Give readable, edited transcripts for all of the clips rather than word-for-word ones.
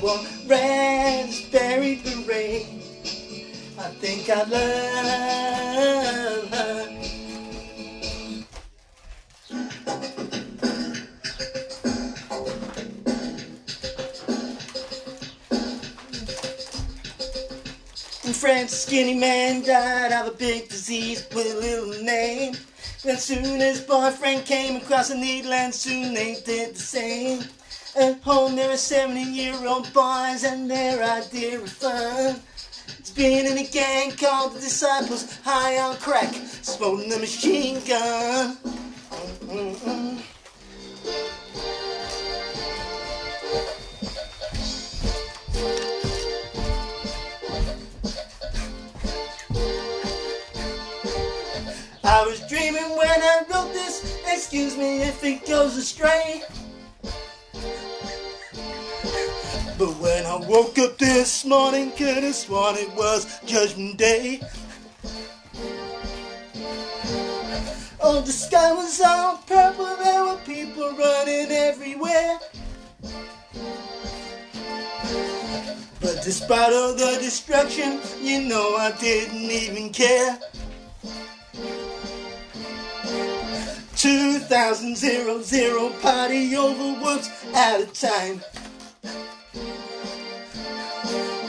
one raspberry beret. I think I love her. And Francis Skinny Man died of a big disease with a little name. Then soon his boyfriend came across the needle and soon they did the same. At home there are 17-year-old boys and their idea of fun is being in a gang called the Disciples, high on crack, smoking the machine gun. I was dreaming when I wrote this, excuse me if it goes astray. But when I woke up this morning, could have sworn it was Judgment Day. Oh, the sky was all purple, there were people running everywhere. But despite all the destruction, you know I didn't even care. 2000 party over whoops out of time.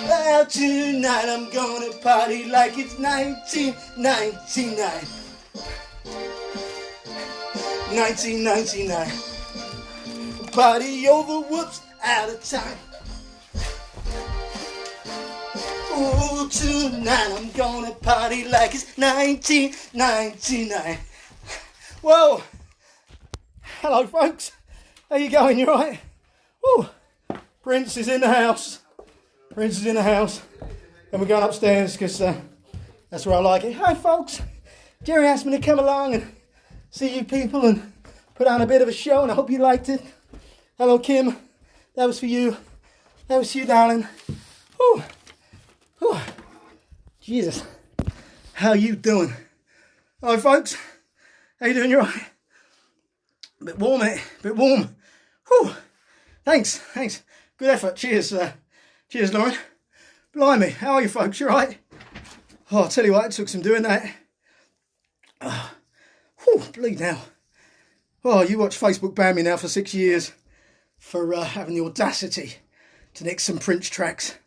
Well, tonight I'm gonna party like it's 1999. 1999. Party over whoops out of time. Oh, tonight I'm gonna party like it's 1999. Whoa! Hello, folks. How you going? You right? Woo! Prince is in the house. Prince is in the house. And we're going upstairs because that's where I like it. Hi, folks. Jerry asked me to come along and see you people and put on a bit of a show, and I hope you liked it. Hello, Kim. That was for you. That was for you, darling. Whew. Whew. Jesus. How you doing? Hi, folks. How you doing? You alright? A bit warm, eh? A bit warm. Whew. Thanks. Good effort. Cheers. Cheers, Lauren. Blimey. How are you, folks? You alright? Oh, I'll tell you what, it took some doing that. Whew, bleed now. Oh, you watch Facebook ban me now for 6 years for having the audacity to nick some Prince tracks.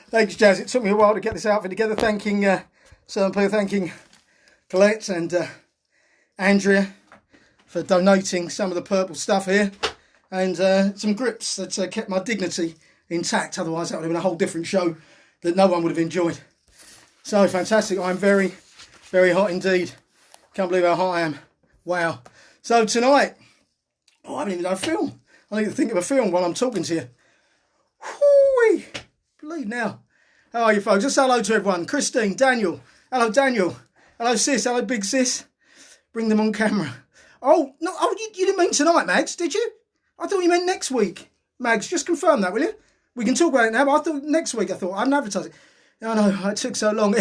Thanks, Jazz. It took me a while to get this outfit together. Thanking certain people, thanking Colette and Andrea for donating some of the purple stuff here, and some grips that kept my dignity intact. Otherwise that would have been a whole different show that no one would have enjoyed. So fantastic. I'm very, very hot indeed. Can't believe how hot I am. Wow. So tonight, I haven't even done a film. I need to think of a film while I'm talking to you. Whoo-wee. Bleed now. How are you, folks? Just hello to everyone. Christine, Daniel. Hello, Daniel. Hello, sis. Hello, big sis. Bring them on camera. Oh, no, you didn't mean tonight, Mags, did you? I thought you meant next week. Mags, just confirm that, will you? We can talk about it now, but I thought next week, I hadn't advertised it. No, it took so long.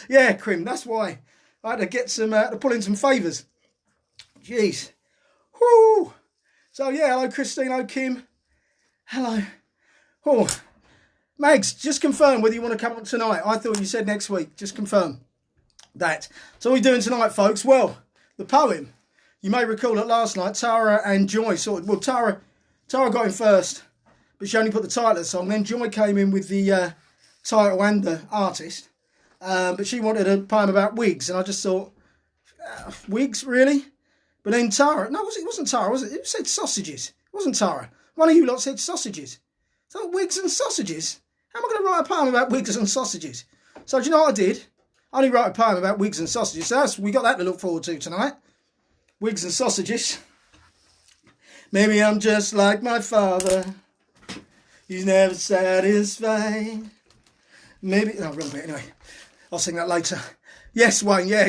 Yeah, Crim, that's why. I had to get some, to pull in some favours. Jeez. Whoo. So, yeah, hello, Christine, hello, Kim. Hello. Oh, Mags, just confirm whether you want to come on tonight. I thought you said next week. Just confirm that. So what are we doing tonight, folks? Well, the poem. You may recall that last night, Tara and Joy Tara got in first, but she only put the title of the song. Then Joy came in with the title and the artist, but she wanted a poem about wigs, and I just thought, wigs, really? But then Tara, no, it wasn't Tara, was it? It said sausages. It wasn't Tara. One of you lot said sausages. So wigs and sausages? How am I going to write a poem about wigs and sausages? So do you know what I did? I only wrote a poem about wigs and sausages. So we got that to look forward to tonight. Wigs and sausages. Maybe I'm just like my father. He's never satisfied. Maybe, no, wrong bit anyway. I'll sing that later. Yes, Wayne, yeah,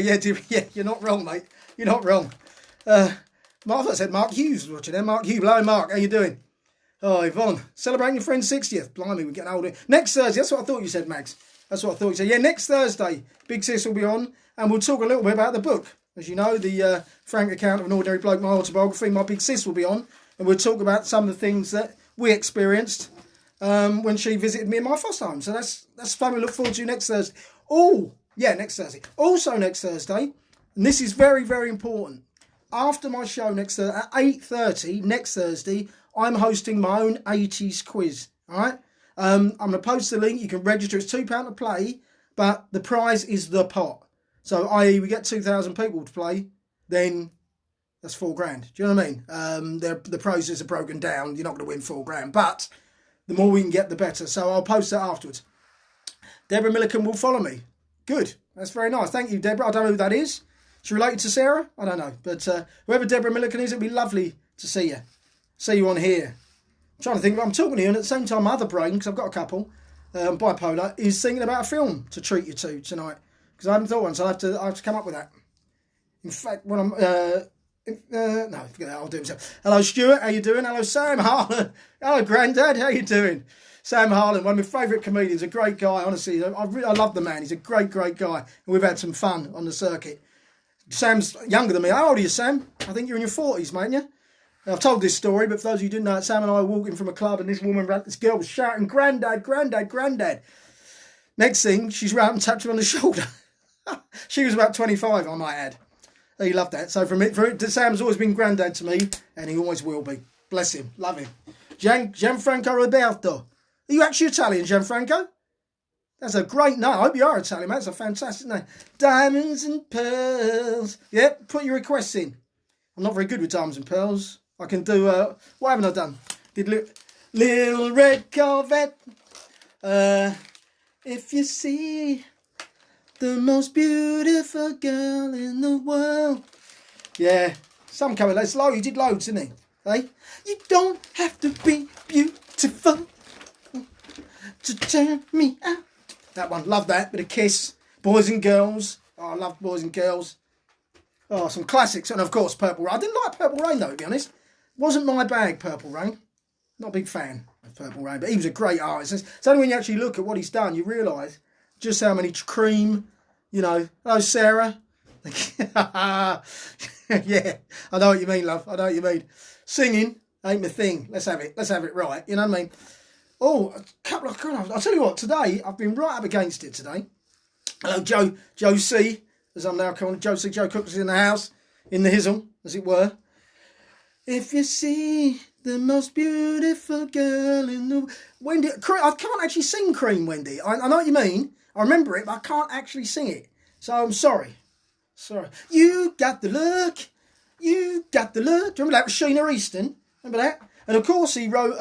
you're not wrong, mate. You're not wrong. Martha said Mark Hughes was watching there. Mark Hughes, hello Mark, how you doing? Oh, Yvonne, celebrating your friend's 60th. Blimey, we're getting older. Next Thursday, that's what I thought you said, Max. That's what I thought you said. Yeah, next Thursday, Big Sis will be on, and we'll talk a little bit about the book. As you know, the frank account of an ordinary bloke, my autobiography, my Big Sis will be on, and we'll talk about some of the things that we experienced when she visited me in my foster home. So that's something we look forward to next Thursday. Oh, yeah, next Thursday. Also next Thursday, and this is very, very important. After my show next Thursday, at 8:30 next Thursday, I'm hosting my own 80s quiz. All right? I'm going to post the link. You can register. It's £2 to play, but the prize is the pot. So, i.e., we get 2,000 people to play, then that's £4,000. Do you know what I mean? The prizes are broken down. You're not going to win £4,000, but the more we can get, the better. So I'll post that afterwards. Deborah Milliken will follow me. Good. That's very nice. Thank you, Deborah. I don't know who that is. She related to Sarah? I don't know. But whoever Deborah Milliken is, it'd be lovely to see you. See you on here. I'm trying to think. I'm talking to you, and at the same time, my other brain, because I've got a couple, bipolar, is thinking about a film to treat you to tonight. Because I haven't thought one, so I have to come up with that. In fact, when I'm... no, forget that. I'll do it myself. Hello, Stuart. How you doing? Hello, Sam Harlan. Hello, Grandad. How you doing? Sam Harlan, one of my favourite comedians, a great guy, honestly. I love the man. He's a great, great guy. And we've had some fun on the circuit. Sam's younger than me. How old are you, Sam? I think you're in your 40s, mate, yeah? I've told this story, but for those of you who didn't know it, Sam and I were walking from a club and this girl was shouting, Grandad, Grandad, Grandad. Next thing, she's round and tapped him on the shoulder. She was about 25, I might add. He loved that. So Sam's always been Grandad to me, and he always will be. Bless him. Love him. Gianfranco Roberto. Are you actually Italian, Gianfranco? That's a great name. I hope you are Italian, mate. That's a fantastic name. Diamonds and pearls. Yep, put your requests in. I'm not very good with diamonds and pearls. I can do, what haven't I done? Did Little Red Corvette. If you see the most beautiful girl in the world. Yeah, some coming. That's low. He did loads, didn't he? Hey? You don't have to be beautiful to turn me out. That one, love that. Bit of Kiss, Boys and Girls. Oh, I love Boys and Girls. Oh, some classics. And of course, Purple Rain. I didn't like Purple Rain, though, to be honest. Wasn't my bag, Purple Rain. Not a big fan of Purple Rain, but he was a great artist. It's only when you actually look at what he's done, you realise just how many Cream, you know. Hello, Sarah. Yeah, I know what you mean, love. I know what you mean. Singing ain't my thing. Let's have it right. You know what I mean? Oh, a couple of... I'll tell you what, today, I've been right up against it today. Hello, Joe C, as I'm now calling Joe C. Joe Cook is in the house, in the hizzle, as it were. If you see the most beautiful girl in the... Wendy, I can't actually sing Cream, Wendy. I know what you mean. I remember it, but I can't actually sing it. So I'm sorry. You got the look. You got the look. Do you remember that with Sheena Easton? Remember that? And of course he wrote...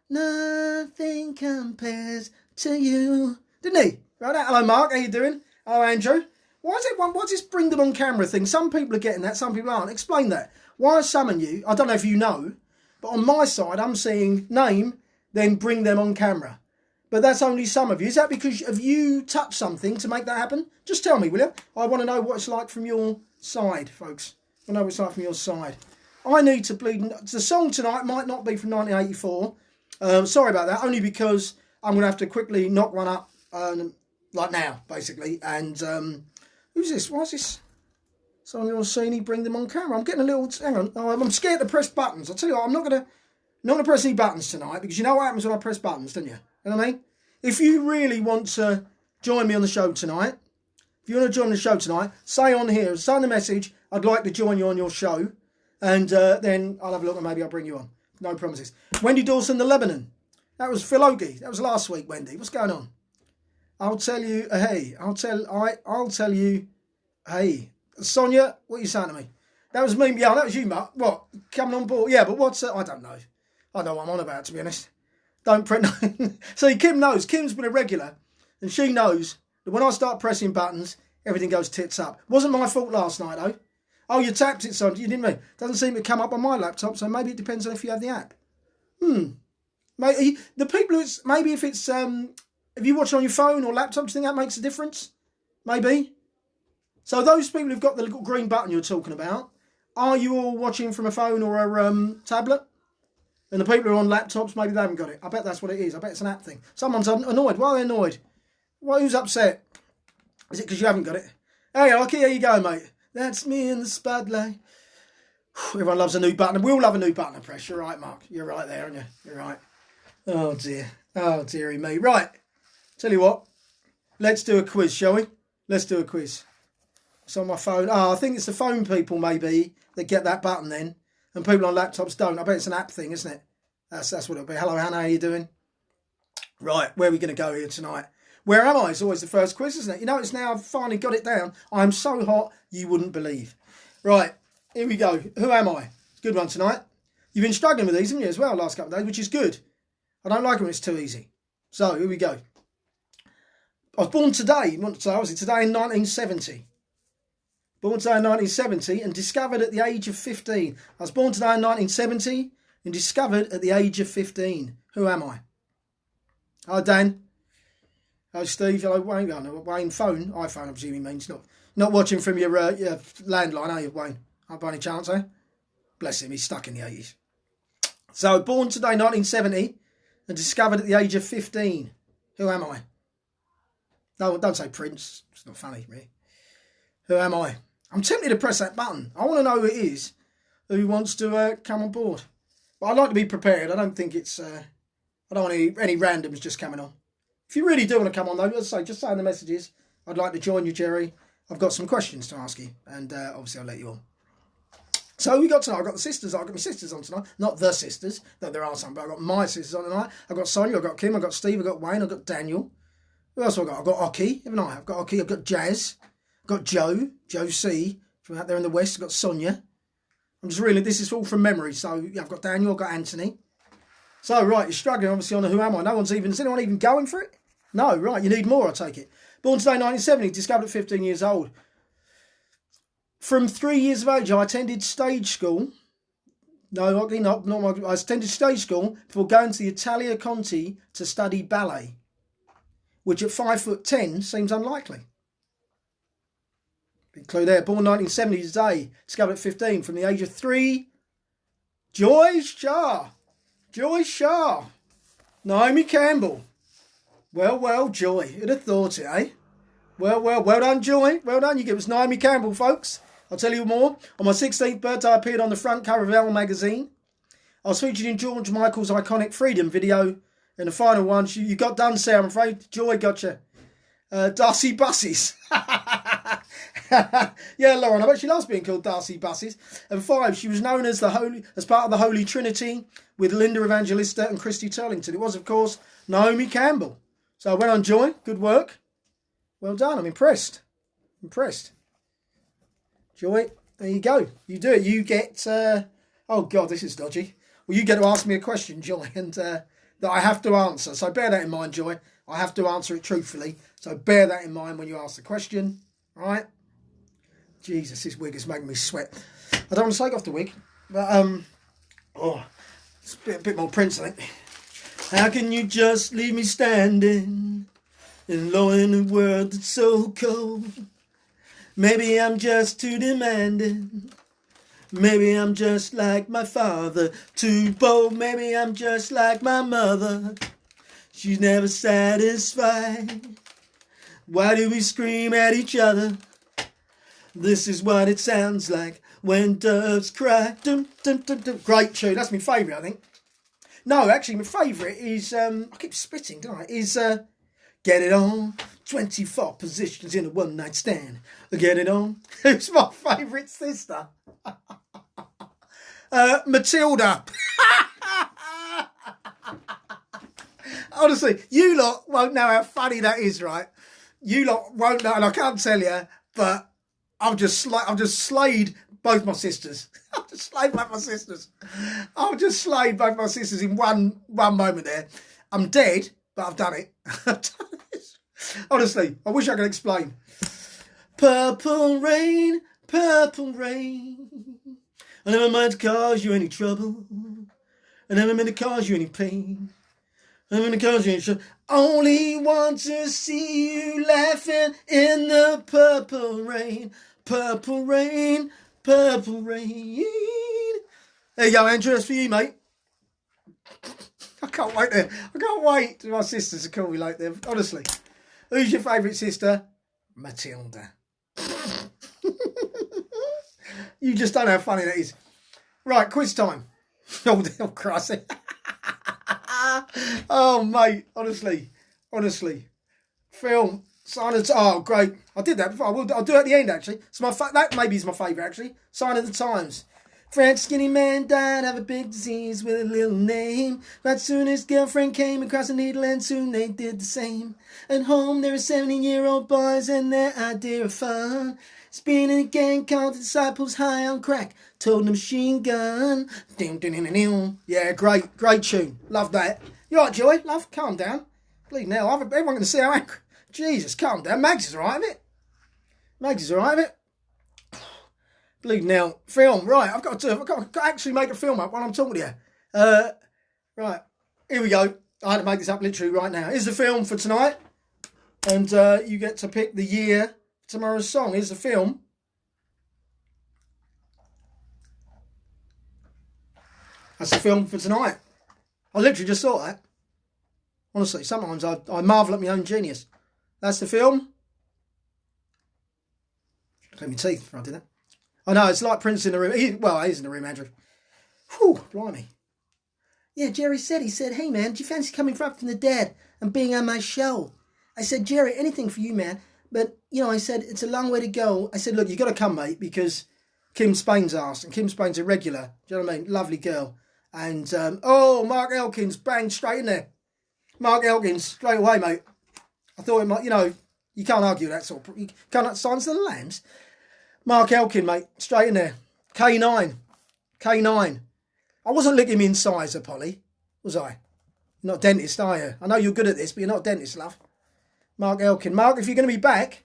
nothing compares to you. Didn't he? Right. Hello, Mark. How you doing? Hello, Andrew. What's this bring them on camera thing? Some people are getting that, some people aren't. Explain that. Why are some of you, I don't know if you know, but on my side, I'm seeing name, then bring them on camera. But that's only some of you. Is that because have you touched something to make that happen? Just tell me, will you? I want to know what it's like from your side, folks. I know what it's like from your side. I need to bleed. The song tonight might not be from 1984. Sorry about that. Only because I'm going to have to quickly knock one up, like now, basically. And who's this? Why is this? Someone you're seeing, bring them on camera. I'm getting a little. Hang on. Oh, I'm scared to press buttons. I'll tell you what. I'm not going to press any buttons tonight because you know what happens when I press buttons, don't you? You know what I mean? If you really want to join me on the show tonight, say on here, send a message. I'd like to join you on your show. And then I'll have a look and maybe I'll bring you on. No promises. Wendy Dawson, the Lebanon. That was Phil Ogie. That was last week, Wendy. What's going on? I'll tell you, hey. I'll tell you, hey. Sonia, what are you saying to me? That was me. Yeah, that was you, Mark. What? Coming on board? Yeah, but what's... I don't know. I know what I'm on about, to be honest. Don't press... See, Kim knows. Kim's been a regular. And she knows that when I start pressing buttons, everything goes tits up. Wasn't my fault last night, though. Oh, you tapped it, son. You didn't mean. Doesn't seem to come up on my laptop, so maybe it depends on if you have the app. Maybe the people who maybe if it's if you watch on your phone or laptop, do you think that makes a difference? Maybe. So those people who've got the little green button you're talking about, are you all watching from a phone or a tablet? And the people who are on laptops, maybe they haven't got it. I bet that's what it is. I bet it's an app thing. Someone's annoyed. Why are they annoyed? Why? Who's upset? Is it because you haven't got it? Hey, Arky, here you go, mate. That's me in the spotlight. Everyone loves a new button. We all love a new button to press. You're right, Mark. You're right there, aren't you? You're right. Oh dear. Oh dearie me. Right. Tell you what. Let's do a quiz, shall we? Let's do a quiz. It's on my phone. Oh, I think it's the phone people maybe that get that button then. And people on laptops don't. I bet it's an app thing, isn't it? That's what it'll be. Hello, Hannah. How you doing? Right. Where are we going to go here tonight? Where am I? It's always the first quiz, isn't it? You know, it's now I've finally got it down. I'm so hot you wouldn't believe. Right. Here we go. Who am I? It's a good one tonight. You've been struggling with these, haven't you, as well, last couple of days, which is good. I don't like it when it's too easy. So, here we go. I was born today, today in 1970. Born today in 1970 and discovered at the age of 15. I was born today in 1970 and discovered at the age of 15. Who am I? Hi, Dan. Hello, Steve. Hello, Wayne. Oh, no, Wayne phone. iPhone, I'm presuming means. Not watching from your landline, are you, Wayne? By any chance, eh? Bless him, he's stuck in the 80s. So, born today, 1970, and discovered at the age of 15. Who am I? No, don't say Prince. It's not funny, really. Who am I? I'm tempted to press that button. I want to know who it is who wants to come on board. But I'd like to be prepared. I don't think it's... I don't want any randoms just coming on. If you really do want to come on, though, just say in the messages. I'd like to join you, Jerry. I've got some questions to ask you. And obviously, I'll let you on. So we got tonight. I've got the sisters. I've got my sisters on tonight. Not the sisters, though there are some, but I've got my sisters on tonight. I've got Sonia, I've got Kim, I've got Steve, I've got Wayne, I've got Daniel. Who else have I got? I've got Oki, haven't I? I've got Oki, I've got Jazz, I've got Joe C. from out there in the west. I've got Sonia. I'm just really, this is all from memory. So yeah, I've got Daniel, I've got Anthony. So right, you're struggling obviously on the who am I. Is anyone even going for it? No, right, you need more, I take it. Born today, 1970, discovered at 15 years old. From 3 years of age, I attended stage school. No, actually not. I attended stage school before going to the Italia Conti to study ballet, which at 5'10" seems unlikely. Big clue there. Born 1970 today, discovered at 15. From the age of 3, Joy Shah. Naomi Campbell. Well, Joy. Who'd have thought it, eh? Well done, Joy. Well done. You give us Naomi Campbell, folks. I'll tell you more. On my 16th birthday, I appeared on the front cover of Elle magazine. I was featured in George Michael's iconic Freedom video. And the final one, you got done, Sarah, I'm afraid. Joy got you. Darcy Buses. Yeah, Lauren, I bet she loves being called Darcy Buses. And 5, she was known as part of the Holy Trinity with Linda Evangelista and Christy Turlington. It was, of course, Naomi Campbell. So well done, Joy. Good work. Well done. I'm impressed. Joy, there you go. You do it. You get... oh, God, this is dodgy. Well, you get to ask me a question, Joy, and that I have to answer. So bear that in mind, Joy. I have to answer it truthfully. So bear that in mind when you ask the question. All right? Jesus, this wig is making me sweat. I don't want to take off the wig. But, it's a bit more Prince, I think. How can you just leave me standing alone in a world that's so cold? Maybe I'm just too demanding. Maybe I'm just like my father, too bold. Maybe I'm just like my mother. She's never satisfied. Why do we scream at each other? This is what it sounds like when doves cry. Dum, dum, dum, dum. Great tune. That's my favourite, I think. No, actually, my favourite is, I keep spitting, don't I? Is Get It On. 24 positions in a one-night stand. Get It On. Who's my favourite sister? Matilda. Honestly, you lot won't know how funny that is, right? You lot won't know, and I can't tell you, but I've just slayed both my sisters. I've just slayed both my sisters in one moment there. I'm dead, but I've done it. Honestly, I wish I could explain. Purple rain, I never meant to cause you any trouble. I never meant to cause you any pain. I never meant to cause you any trouble. Only want to see you laughing in the purple rain. Purple rain. There you go, Andrew. That's for you, mate. I can't wait for my sisters to call me like them. Honestly. Who's your favourite sister? Matilda. You just don't know how funny that is. Right, quiz time. Oh Christ. Oh, mate, honestly. Film, Sign of the... Oh, great. I did that before. I'll do it at the end, actually. That maybe is my favourite, actually. Sign of the Times. French skinny man died of a big disease with a little name. But soon his girlfriend came across a needle and soon they did the same. At home there are 17-year-old boys and their idea of fun. Being in a gang called the Disciples High on Crack. Told them machine gun. Yeah, great tune. Love that. You alright, Joy? Love, calm down. Bleeding hell, everyone can see how angry. Jesus, calm down. Mags is alright with it. Bleeding hell. Film, right, I've got to actually make a film up while I'm talking to you. Right, here we go. I had to make this up literally right now. Here's the film for tonight. And you get to pick the year for tomorrow's song. Here's the film. That's the film for tonight. I literally just saw that. Honestly, sometimes I marvel at my own genius. That's the film. Clean my teeth before I did that. I know, it's like Prince in the room. He's in the room, Andrew. Whew, blimey. Yeah, Jerry said, hey man, do you fancy coming up from the dead and being on my show? I said, Jerry, anything for you, man. But, I said, it's a long way to go. I said, look, you got to come, mate, because Kim Spain's asked. And Kim Spain's a regular. Do you know what I mean? Lovely girl. And, Mark Elkins, bang, straight in there. Mark Elkins, straight away, mate. I thought it might, you can't argue that sort of... You can't sign to the lands. Mark Elkin, mate, straight in there. K9. I wasn't licking me incisor, Polly, was I? You're not a dentist, are you? I know you're good at this, but you're not a dentist, love. Mark Elkin. Mark, if you're going to be back,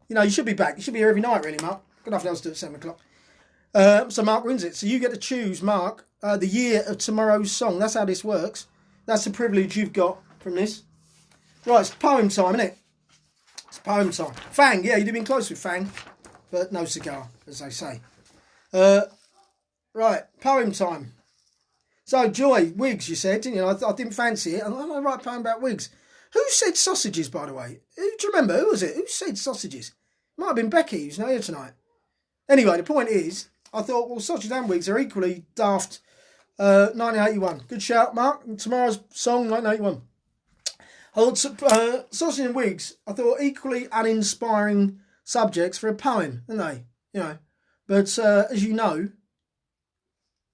you should be back. You should be here every night, really, Mark. Got nothing else to do at 7 o'clock. So Mark wins it. So you get to choose, Mark, the year of tomorrow's song. That's how this works. That's the privilege you've got from this. Right, it's poem time, isn't it? It's poem time. Fang, yeah, you'd have been close with Fang, but no cigar, as they say. Right, poem time. So, Joy, wigs, you said, didn't you? I didn't fancy it. I'm going to write a poem about wigs. Who said sausages, by the way? Do you remember? Who was it? Who said sausages? Might have been Becky, who's not here tonight. Anyway, the point is, I thought, well, sausages and wigs are equally daft. 1981. Good shout, Mark. And tomorrow's song, 1981. Sausage and wigs, I thought, equally uninspiring subjects for a poem, aren't they? But as you know,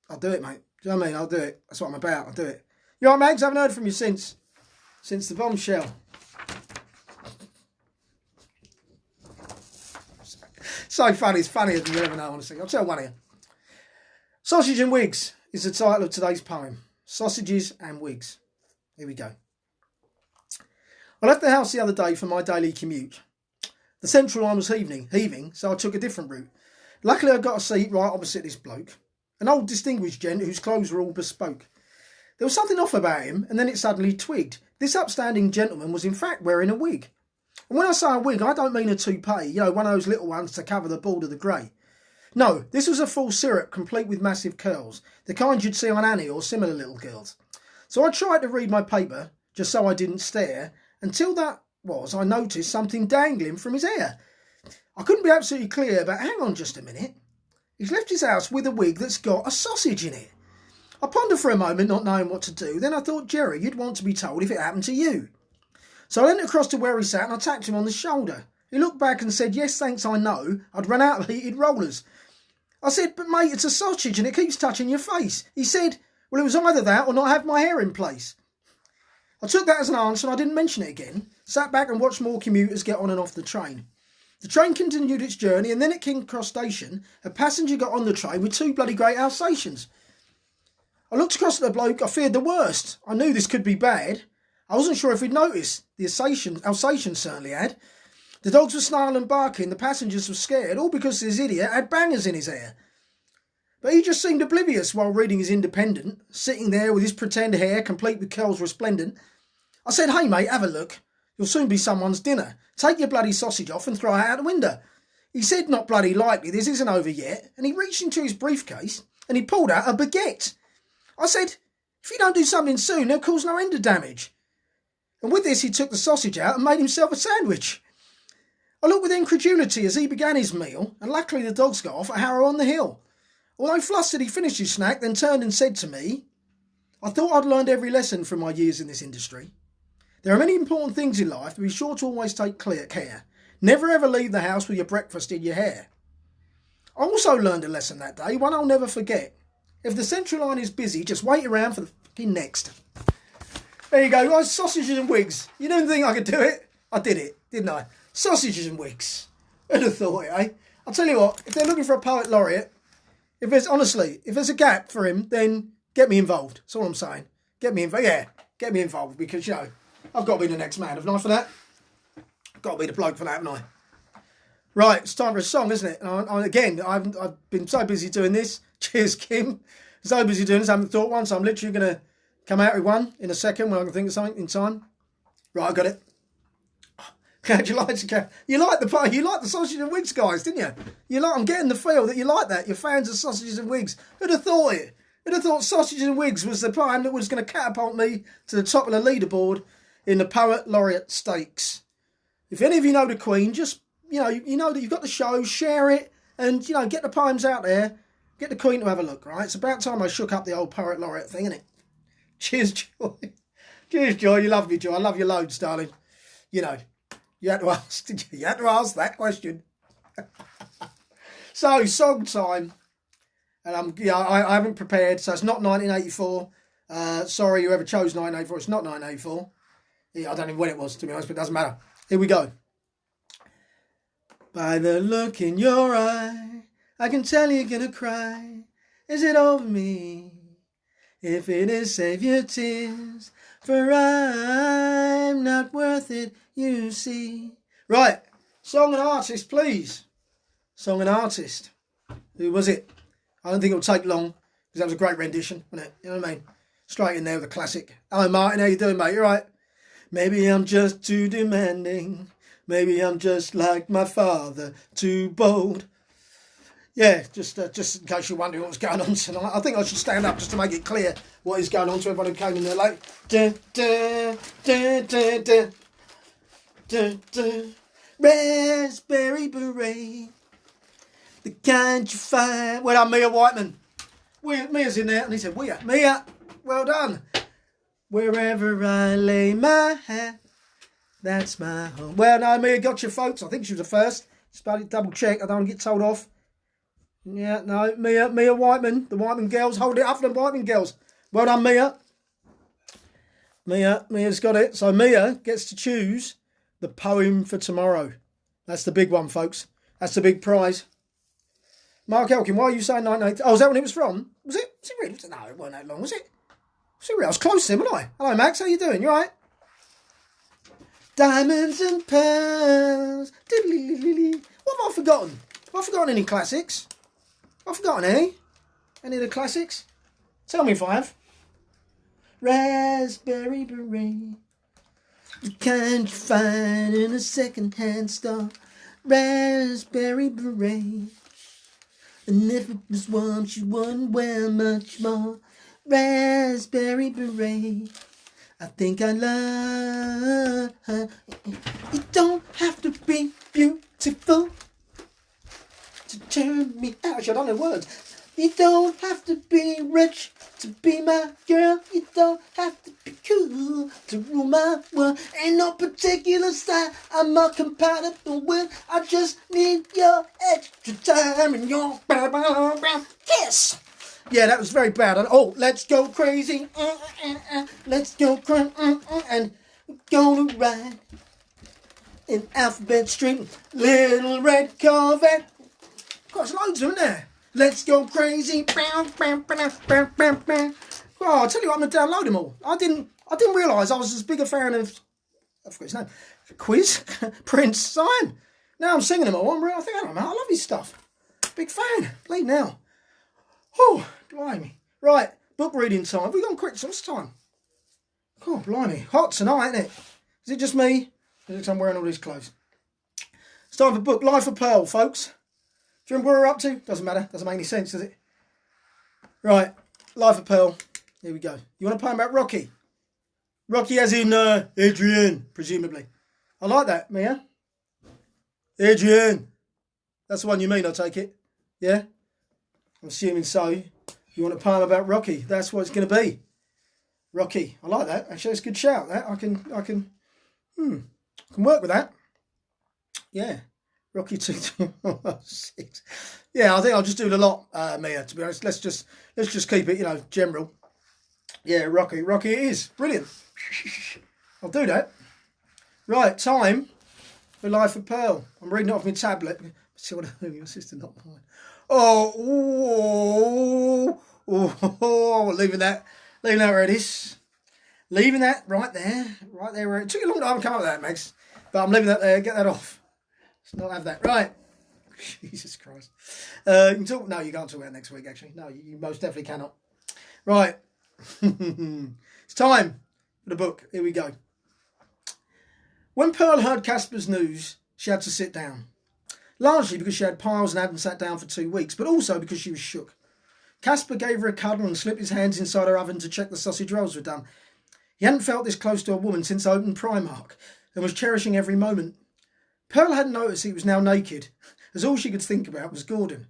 I'll do it, mate. Do you know what I mean? I'll do it. That's what I'm about. I'll do it. You all right, Mags? I haven't heard from you since the bombshell. So funny. It's funnier than you ever know, honestly. I'll tell one of you. Sausage and wigs is the title of today's poem. Sausages and wigs. Here we go. I left the house the other day for my daily commute. The central line was heaving, so I took a different route. Luckily, I got a seat right opposite this bloke, an old distinguished gent whose clothes were all bespoke. There was something off about him, and then it suddenly twigged. This upstanding gentleman was in fact wearing a wig. And when I say a wig, I don't mean a toupee, one of those little ones to cover the bald of the grey. No, this was a full syrup, complete with massive curls, the kind you'd see on Annie or similar little girls. So I tried to read my paper, just so I didn't stare, until I noticed something dangling from his hair. I couldn't be absolutely clear, but hang on just a minute. He's left his house with a wig that's got a sausage in it. I pondered for a moment, not knowing what to do. Then I thought, Jerry, you'd want to be told if it happened to you. So I leant across to where he sat and I tapped him on the shoulder. He looked back and said, yes, thanks, I know. I'd run out of heated rollers. I said, but mate, it's a sausage and it keeps touching your face. He said, well, it was either that or not have my hair in place. I took that as an answer and I didn't mention it again. Sat back and watched more commuters get on and off the train. The train continued its journey and then at King Cross Station, a passenger got on the train with 2 bloody great Alsatians. I looked across at the bloke. I feared the worst. I knew this could be bad. I wasn't sure if he'd noticed. The Alsatians certainly had. The dogs were snarling and barking. The passengers were scared, all because this idiot had bangers in his hair. But he just seemed oblivious while reading his Independent, sitting there with his pretend hair complete with curls resplendent. I said, hey mate, have a look. You'll soon be someone's dinner. Take your bloody sausage off and throw it out the window. He said, not bloody likely, this isn't over yet. And he reached into his briefcase and he pulled out a baguette. I said, if you don't do something soon, they'll cause no end of damage. And with this, he took the sausage out and made himself a sandwich. I looked with incredulity as he began his meal, and luckily the dogs got off at Harrow on the Hill. Although flustered, he finished his snack, then turned and said to me, I thought I'd learned every lesson from my years in this industry. There are many important things in life, but be sure to always take clear care. Never ever leave the house with your breakfast in your hair. I also learned a lesson that day, one I'll never forget. If the central line is busy, just wait around for the fucking next. There you go, guys, sausages and wigs. You didn't think I could do it? I did it, didn't I? Sausages and wigs. Who'd have thought it, eh? I'll tell you what, if they're looking for a poet laureate, if there's a gap for him, then get me involved. That's all I'm saying. Get me involved, because, I've got to be the next man, haven't I, for that? I've got to be the bloke for that, haven't I? Right, it's time for a song, isn't it? And I've been so busy doing this. Cheers, Kim. So busy doing this, I haven't thought one, so I'm literally going to come out with one in a second when I can think of something in time. Right, I got it. How'd you like it? You like the sausage and wigs, guys, didn't you? I'm getting the feel that you like that. You're fans of sausages and wigs. Who'd have thought it? Who'd have thought sausages and wigs was the poem that was going to catapult me to the top of the leaderboard in the Poet Laureate Stakes? If any of you know the Queen, just, you know that you've got the show, share it, and, get the poems out there. Get the Queen to have a look, right? It's about time I shook up the old Poet Laureate thing, isn't it? Cheers, Joy. Cheers, Joy. You love me, Joy. I love you loads, darling. You had to ask, did you? You had to ask that question. So, song time. And I haven't prepared, so it's not 1984. Sorry, whoever chose 1984. It's not 1984. Yeah, I don't know when it was, to be honest, but it doesn't matter. Here we go. By the look in your eye, I can tell you're gonna cry. Is it over me? If it is, save your tears, for I'm not worth it, you see. Right, song and artist, please. Song and artist. Who was it? I don't think it'll take long, because that was a great rendition, wasn't it? You know what I mean? Straight in there with a classic. Hello, Martin, how you doing, mate? You all right? Maybe I'm just too demanding. Maybe I'm just like my father, too bold. Yeah, just in case you're wondering what's going on tonight, I think I should stand up just to make it clear what is going on to everyone who came in there late. Dun, dun, dun, dun, dun. Dun, dun. Raspberry beret, the kind you find. Well done, Mia Whiteman. Mia's in there, and he said, Mia, well done. Wherever I lay my hat, that's my home. Well, no, Mia got your votes. I think she was the first. Just double check. I don't want to get told off. Yeah, no, Mia Whiteman. The Whiteman girls. Hold it up for the Whiteman girls. Well done, Mia. Mia's got it. So Mia gets to choose the poem for tomorrow. That's the big one, folks. That's the big prize. Mark Elkin, why are you saying 1980? Oh, is that when it was from? Was it really? No, it wasn't that long, was it? I was close to him, wasn't I? Hello, Max. How you doing? You all right? Diamonds and pearls. What have I forgotten? Have I forgotten any classics? Have I forgotten any? Any of the classics? Tell me if I have. Raspberry beret, the kind you find in a second-hand store. Raspberry beret, and if it was warm, she wouldn't wear much more. Raspberry beret, I think I love her. You don't have to be beautiful to turn me out. Actually, I don't know words. You don't have to be rich to be my girl. You don't have to be cool to rule my world. Ain't no particular style I'm more compatible with. I just need your extra time and your kiss. Yeah, that was very bad. Oh, let's go crazy. Let's go crazy. And we're gonna ride in Alphabet Street. Little red Corvette. Got loads of them there. Let's go crazy. Oh, I'll tell you what, I'm going to download them all. I didn't realise I was as big a fan of, I forgot his name, Quiz, Prince, Simon. Now I'm singing them all. I think I love his stuff. Big fan. Leave now. Oh, blimey. Right, book reading time. We've gone quick. What's the time? Oh, blimey. Hot tonight, isn't it? Is it just me? Or is it I'm wearing all these clothes? It's time for book Life of Pearl, folks. Do you remember what we're up to? Doesn't matter. Doesn't make any sense, does it? Right. Life of Pearl. Here we go. You want a poem about Rocky? Rocky as in Adrian, presumably. I like that, Mia. Adrian. That's the one you mean, I take it. Yeah? I'm assuming so. You want a poem about Rocky? That's what it's going to be. Rocky. I like that. Actually, it's a good shout. That I can work with that. Yeah. Rocky 226. Yeah, I think I'll just do the lot, Mia, to be honest. Let's just keep it, general. Yeah, Rocky it is. Brilliant. I'll do that. Right, time for Life of Pearl. I'm reading it off my tablet. Let's see what your sister not mine. Leaving that where it is. Leaving that right there where it took a long time to come up with that, Max. But I'm leaving that there. Get that off. Let's not have that. Right. Jesus Christ. You can talk. No, you can't talk about next week, actually. No, you most definitely cannot. Right. It's time for the book. Here we go. When Pearl heard Casper's news, she had to sit down. Largely because she had piles and hadn't sat down for 2 weeks, but also because she was shook. Casper gave her a cuddle and slipped his hands inside her oven to check the sausage rolls were done. He hadn't felt this close to a woman since opening Primark and was cherishing every moment. Pearl hadn't noticed he was now naked, as all she could think about was Gordon.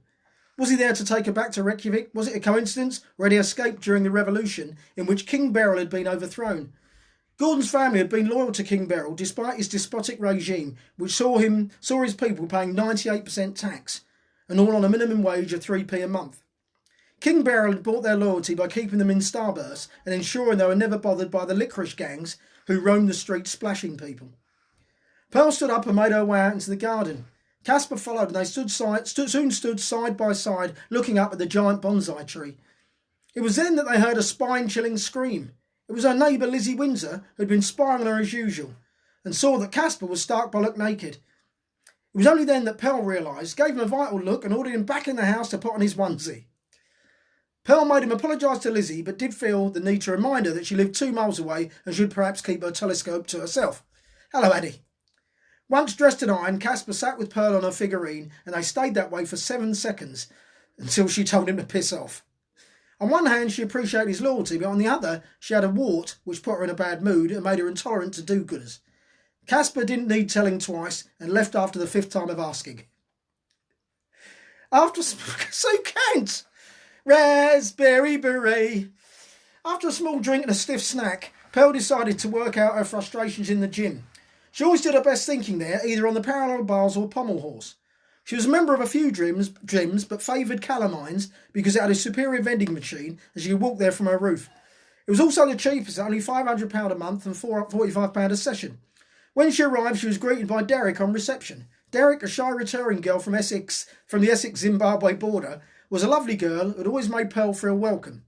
Was he there to take her back to Reykjavik? Was it a coincidence, or had he escaped during the revolution in which King Beryl had been overthrown? Gordon's family had been loyal to King Beryl despite his despotic regime, which saw his people paying 98% tax, and all on a minimum wage of 3p a month. King Beryl had bought their loyalty by keeping them in starburst and ensuring they were never bothered by the licorice gangs who roamed the streets splashing people. Pearl stood up and made her way out into the garden. Casper followed and they soon stood side by side looking up at the giant bonsai tree. It was then that they heard a spine-chilling scream. It was her neighbour Lizzie Windsor who had been spying on her as usual and saw that Casper was stark bollock naked. It was only then that Pearl realised, gave him a vital look and ordered him back in the house to put on his onesie. Pearl made him apologise to Lizzie but did feel the need to remind her that she lived 2 miles away and should perhaps keep her telescope to herself. Hello, Addie. Once dressed and ironed, Casper sat with Pearl on her figurine and they stayed that way for 7 seconds until she told him to piss off. On one hand, she appreciated his loyalty, but on the other, she had a wart which put her in a bad mood and made her intolerant to do-gooders. Casper didn't need telling twice and left after the 5th time of asking. So can't! Raspberry beret. After a small drink and a stiff snack, Pearl decided to work out her frustrations in the gym. She always did her best thinking there, either on the parallel bars or pommel horse. She was a member of a few gyms but favoured Calamine's because it had a superior vending machine and she could walk there from her roof. It was also the cheapest at only £500 a month and £45 a session. When she arrived, she was greeted by Derek on reception. Derek, a shy returning girl from the Essex-Zimbabwe border, was a lovely girl who had always made Pearl feel welcome.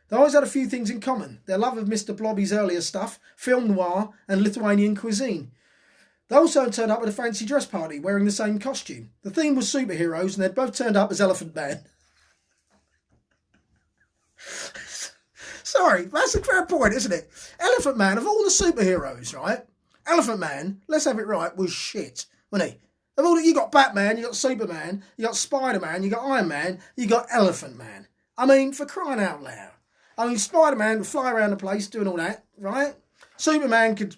They always had a few things in common: their love of Mr. Blobby's earlier stuff, film noir and Lithuanian cuisine. They also turned up at a fancy dress party wearing the same costume. The theme was superheroes and they'd both turned up as Elephant Man. Sorry, that's a fair point, isn't it? Elephant Man, of all the superheroes, right? Elephant Man, let's have it right, was shit, wasn't he? Of all you got Batman, you got Superman, you got Spider-Man, you got Iron Man, you got Elephant Man. I mean, for crying out loud. I mean, Spider-Man would fly around the place doing all that, right? Superman could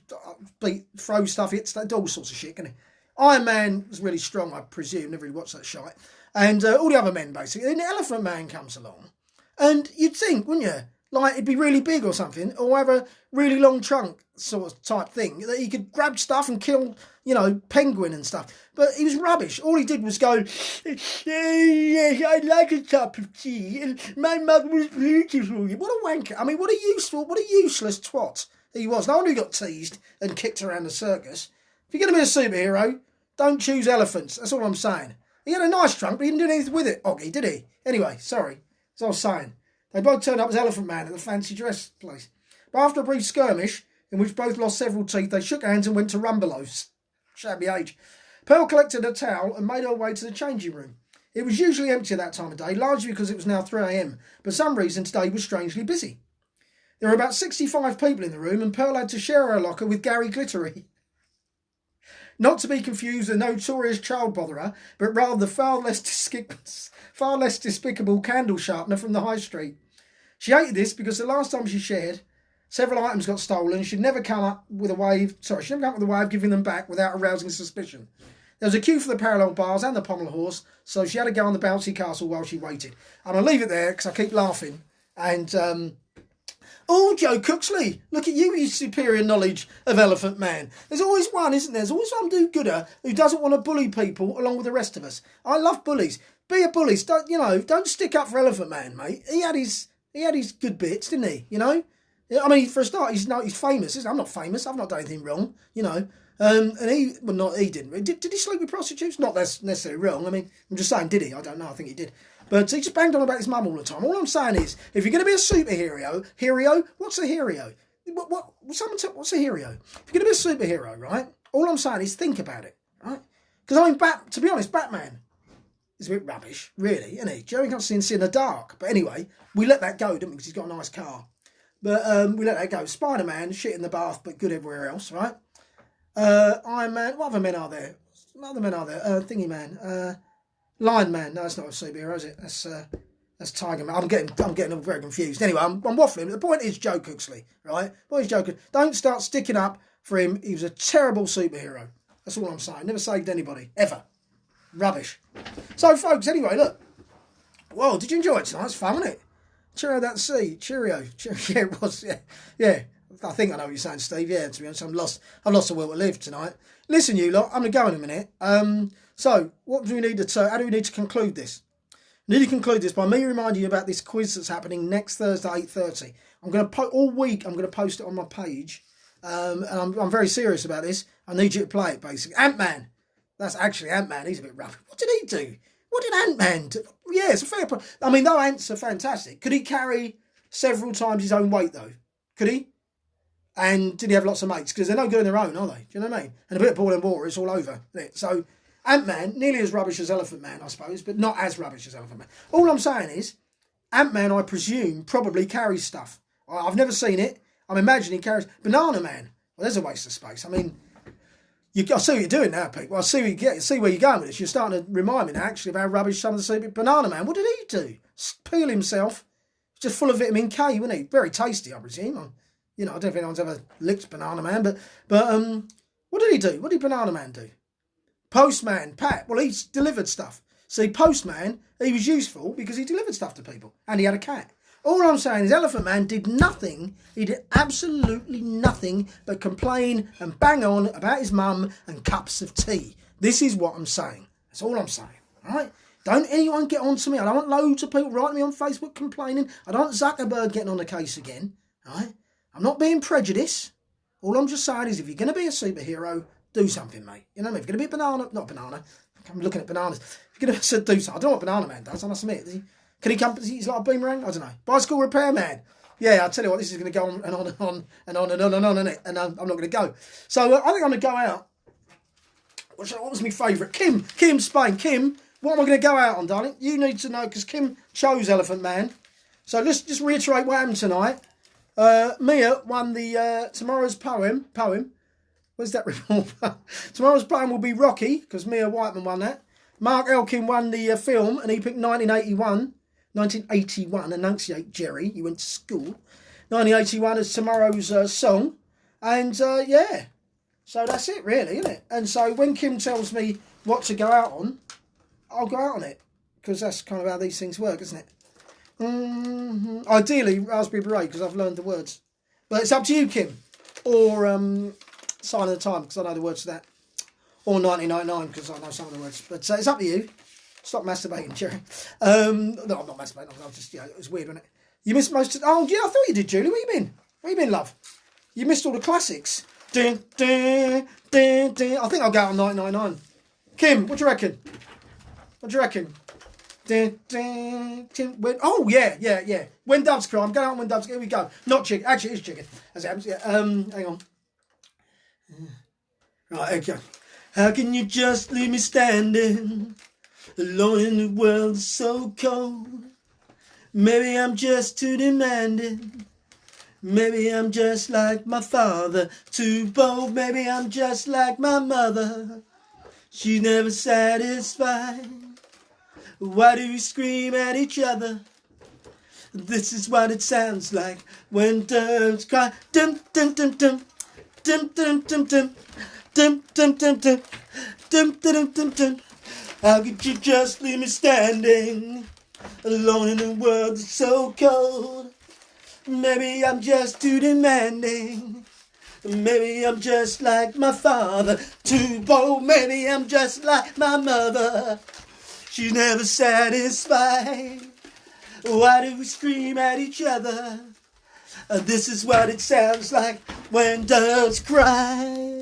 throw stuff, hit all sorts of shit, couldn't he? Iron Man was really strong, I presume. Never really watched that shite. And all the other men, basically. Then the Elephant Man comes along. And you'd think, wouldn't you? Like, it'd be really big or something. Or have a really long trunk sort of type thing. That he could grab stuff and kill, penguin and stuff. But he was rubbish. All he did was go, yes, I'd like a cup of tea. And my mother was beautiful. What a wanker. I mean, what a useless twat he was. No wonder he got teased and kicked around the circus. If you're going to be a superhero, don't choose elephants. That's all I'm saying. He had a nice trunk, but he didn't do anything with it, Oggy, did he? Anyway, sorry. As I was saying, they both turned up as Elephant Man at the fancy dress place. But after a brief skirmish, in which both lost several teeth, they shook hands and went to Rumbelows. Shabby age. Pearl collected a towel and made her way to the changing room. It was usually empty at that time of day, largely because it was now 3 a.m, but for some reason today was strangely busy. There were about 65 people in the room, and Pearl had to share her locker with Gary Glittery. Not to be confused with the notorious child botherer, but rather the far less despicable candle sharpener from the high street. She hated this because the last time she shared, several items got stolen and she'd never come up with a way of giving them back without arousing suspicion. There was a queue for the parallel bars and the pommel horse, so she had to go on the bouncy castle while she waited. And I'll leave it there because I keep laughing. And Oh, Joe Cooksley, look at you, your superior knowledge of Elephant Man. There's always one, isn't there? There's always one do-gooder who doesn't want to bully people along with the rest of us. I love bullies. Be a bully. Don't stick up for Elephant Man, mate. He had his good bits, didn't he? You know? I mean, for a start, he's famous. I'm not famous. I've not done anything wrong, you know. And he didn't. Did he sleep with prostitutes? Not that's necessarily wrong. I mean, I'm just saying, did he? I don't know. I think he did. But he just banged on about his mum all the time. All I'm saying is, if you're going to be a superhero, what's a hero? What's a hero? If you're going to be a superhero, right? All I'm saying is think about it, right? Because I mean, to be honest, Batman is a bit rubbish, really, isn't he? Joey can't see in the dark. But anyway, we let that go, didn't we? Because he's got a nice car. But we let that go. Spider-Man, shit in the bath, but good everywhere else, right? Iron Man. What other men are there? Thingy Man. Lion Man. No, that's not a superhero, is it? That's Tiger Man. I'm getting all very confused. Anyway, I'm waffling. The point is Joe Cooksley, right? Don't start sticking up for him. He was a terrible superhero. That's all I'm saying. Never saved anybody ever. Rubbish. So, folks. Anyway, look. Well, did you enjoy it tonight? It's fun, wasn't it? Cheerio that sea. Cheerio. Yeah, it was. Yeah. I think I know what you're saying, Steve. Yeah, to be honest, I've lost the will to live tonight. Listen, you lot, I'm going to go in a minute. So, what do we need to? How do we need to conclude this? We need to conclude this by me reminding you about this quiz that's happening next Thursday, 8:30. I'm going to all week. I'm going to post it on my page, and I'm very serious about this. I need you to play it, basically. Ant-Man. That's actually Ant-Man. He's a bit rough. What did he do? What did Ant-Man do? Yeah, it's a fair point. I mean, though ants are fantastic. Could he carry several times his own weight, though? Could he? And did he have lots of mates? Because they're no good on their own, are they? Do you know what I mean? And a bit of boiling water, it's all over. Isn't it? So, Ant-Man, nearly as rubbish as Elephant Man, I suppose, but not as rubbish as Elephant Man. All I'm saying is, Ant-Man, I presume, probably carries stuff. I've never seen it. I'm imagining he carries... Banana Man. Well, there's a waste of space. I mean, I see what you're doing now, Pete. Well, I see where you're going with this. You're starting to remind me now, actually, of how rubbish some of the super... Banana Man, what did he do? Peel himself. Just full of vitamin K, wasn't he? Very tasty, I presume. I don't know if anyone's ever licked Banana Man, but what did he do? What did Banana Man do? Postman, Pat. Well, he's delivered stuff. See, Postman, he was useful because he delivered stuff to people, and he had a cat. All I'm saying is Elephant Man did nothing. He did absolutely nothing but complain and bang on about his mum and cups of tea. This is what I'm saying. That's all I'm saying. All right? Don't anyone get on to me. I don't want loads of people writing me on Facebook complaining. I don't want Zuckerberg getting on the case again. All right? I'm not being prejudiced. All I'm just saying is if you're going to be a superhero, do something, mate. You know what I mean? If you're going to be not banana. I'm looking at bananas. If you're going to do something, I don't know what Banana Man does, I must admit. Can he come? He's like a boomerang? I don't know. Bicycle repairman. Yeah, I'll tell you what, this is going to go on and on and on and on and on and on, isn't it? And I'm not going to go. So I think I'm going to go out. What was my favourite? Kim Spain. Kim, what am I going to go out on, darling? You need to know because Kim chose Elephant Man. So let's just reiterate what happened tonight. Mia won the tomorrow's poem. Where's that report? Tomorrow's poem will be Rocky because Mia Whiteman won that. Mark Elkin won the film and he picked 1981. Enunciate, Jerry. You went to school. 1981 as tomorrow's song. And yeah. So that's it really, isn't it? And so when Kim tells me what to go out on, I'll go out on it. Because that's kind of how these things work, isn't it? Ideally, Raspberry Beret, because I've learned the words. But it's up to you, Kim. Or Sign of the Time, because I know the words to that. Or 1999, because I know some of the words. But it's up to you. Stop masturbating, Jerry. No, I'm not masturbating. I'm just, it was weird, wasn't it? You missed most of... Oh, yeah, I thought you did, Julie. Where you been? Where you been, love? You missed all the classics. Dun, dun, dun, dun. I think I'll go out on 1999. Kim, what do you reckon? What do you reckon? Dun, dun, dun. Oh, yeah. When Doves Cry. I'm going out on When Doves Cry. Here we go. Not chicken. Actually, it is chicken. As it happens. Yeah. Hang on. Right, okay. How can you just leave me standing alone in the world so cold? Maybe I'm just too demanding. Maybe I'm just like my father, too bold. Maybe I'm just like my mother. She's never satisfied. Why do we scream at each other? This is what it sounds like when doves cry. Dum dum dum dum, dum dum dum dum, dum dum dum dum, dum dum dum dum. How could you just leave me standing alone in a world that's so cold? Maybe I'm just too demanding. Maybe I'm just like my father, too bold. Maybe I'm just like my mother. She's never satisfied. Why do we scream at each other? This is what it sounds like when doves cry.